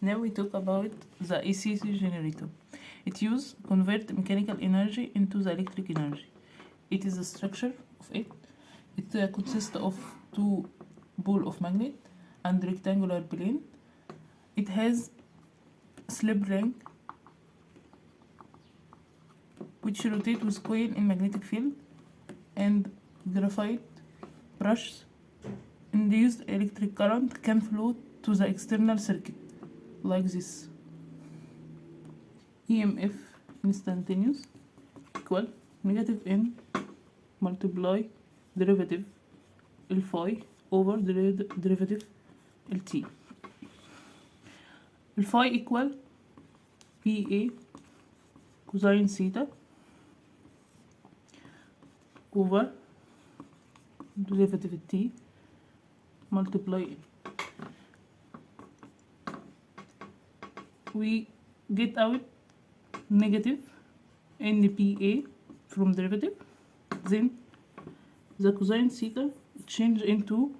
Now we talk about the AC generator. It uses convert mechanical energy into the electric energy. It is the structure of it. It consists of two ball of magnet and rectangular plane. It has slip ring which rotate with coil in magnetic field and graphite brushes. Induced electric current can flow to the external circuit like this. EMF instantaneous equal negative N multiply derivative L phi over derivative Lt. L phi equal PA cosine theta over derivative T multiply. We get out negative NPA from derivative, then the cosine theta change into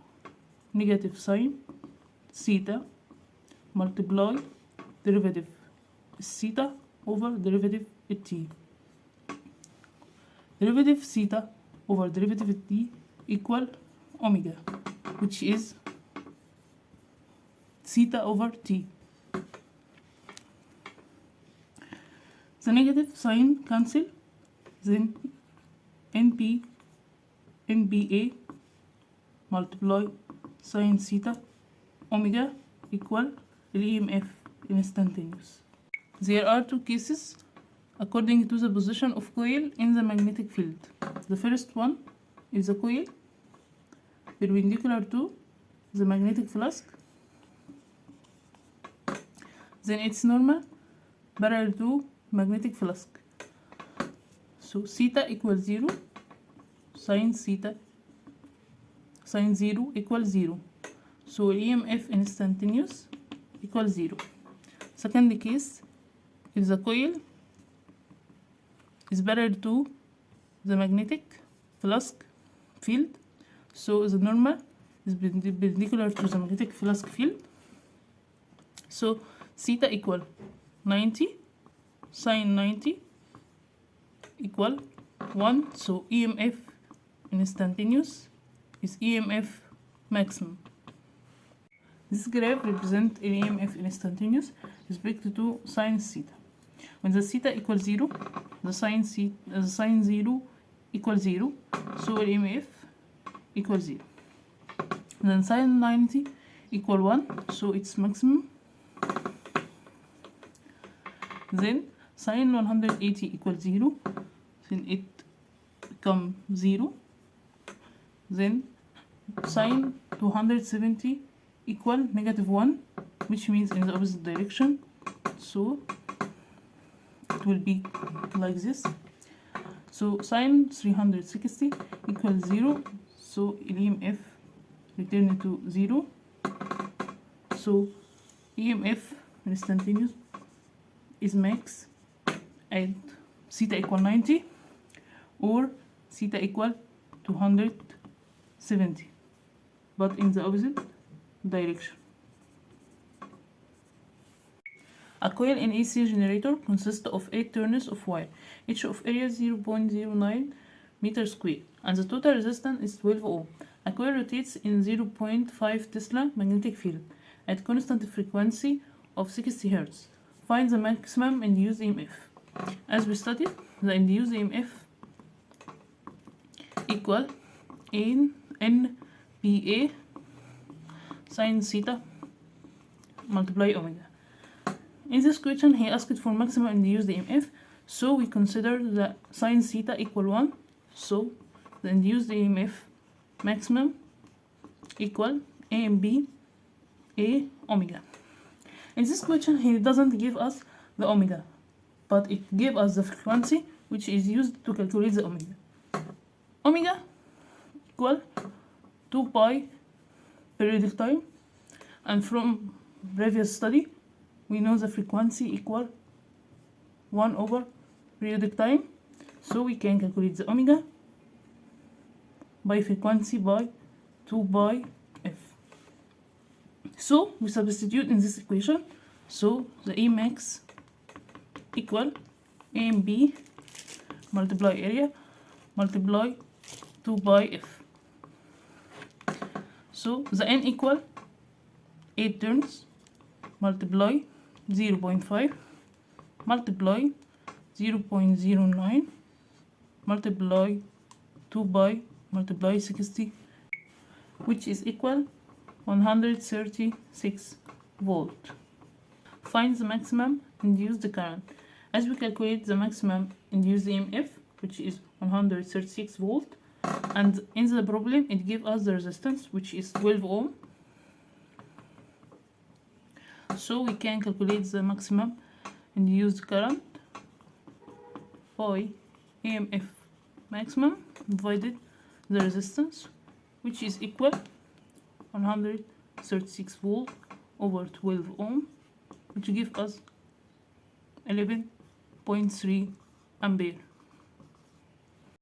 negative sine theta multiply derivative theta over derivative T. Derivative theta over derivative T equal omega, which is theta over T. The negative sign cancel, then NPA multiply sine theta omega equal EMF instantaneous. There are two cases according to the position of coil in the magnetic field. The first one is a coil perpendicular to the magnetic flask, then it's normal parallel to magnetic flask. So theta equals 0, sine 0 equals 0. So EMF instantaneous equals 0. Second case is the coil is parallel to the magnetic flask field. So the normal is perpendicular to the magnetic flask field. So theta equal 90, sine 90 equal 1. So EMF instantaneous is EMF maximum. This graph represents EMF instantaneous respect to sine theta. When the theta equals 0, the sine 0 equals 0, so EMF equals 0. Then sine 90 equal 1, so it's maximum. Then sine 180 equals 0, then it becomes 0. Then sine 270 equal negative 1, which means in the opposite direction. So it will be like this. So sine 360 equals 0, so EMF return to 0. So EMF instantaneous is max at theta equal 90 or theta equal 270, but in the opposite direction. A coil in AC generator consists of 8 turns of wire, each of area 0.09 meter square, and the total resistance is 12 ohm. A coil rotates in 0.5 Tesla magnetic field at constant frequency of 60 Hz. Find the maximum induced EMF. As we studied, the induced EMF equal NPA sine theta multiply omega. In this question, he asked for maximum induced EMF, so we consider the sine theta equal 1, so the induced EMF maximum equal AMB A omega. In this question, he doesn't give us the omega, but it gave us the frequency which is used to calculate the omega. Omega equal 2 pi periodic time, and from previous study we know the frequency equal 1 over periodic time, so we can calculate the omega by frequency by 2 pi f. So we substitute in this equation So the E max equal AMB multiply area multiply 2 by F. So the N equal 8 turns multiply 0.5 multiply 0.09 multiply 2 by multiply 60, which is equal 136 volt. Find the maximum induced current. As we calculate the maximum induced EMF, which is 136 volt, and in the problem it gives us the resistance, which is 12 ohm. So we can calculate the maximum induced current by EMF maximum divided the resistance, which is equal 136 volt over 12 ohm, which gives us 11.3 ampere.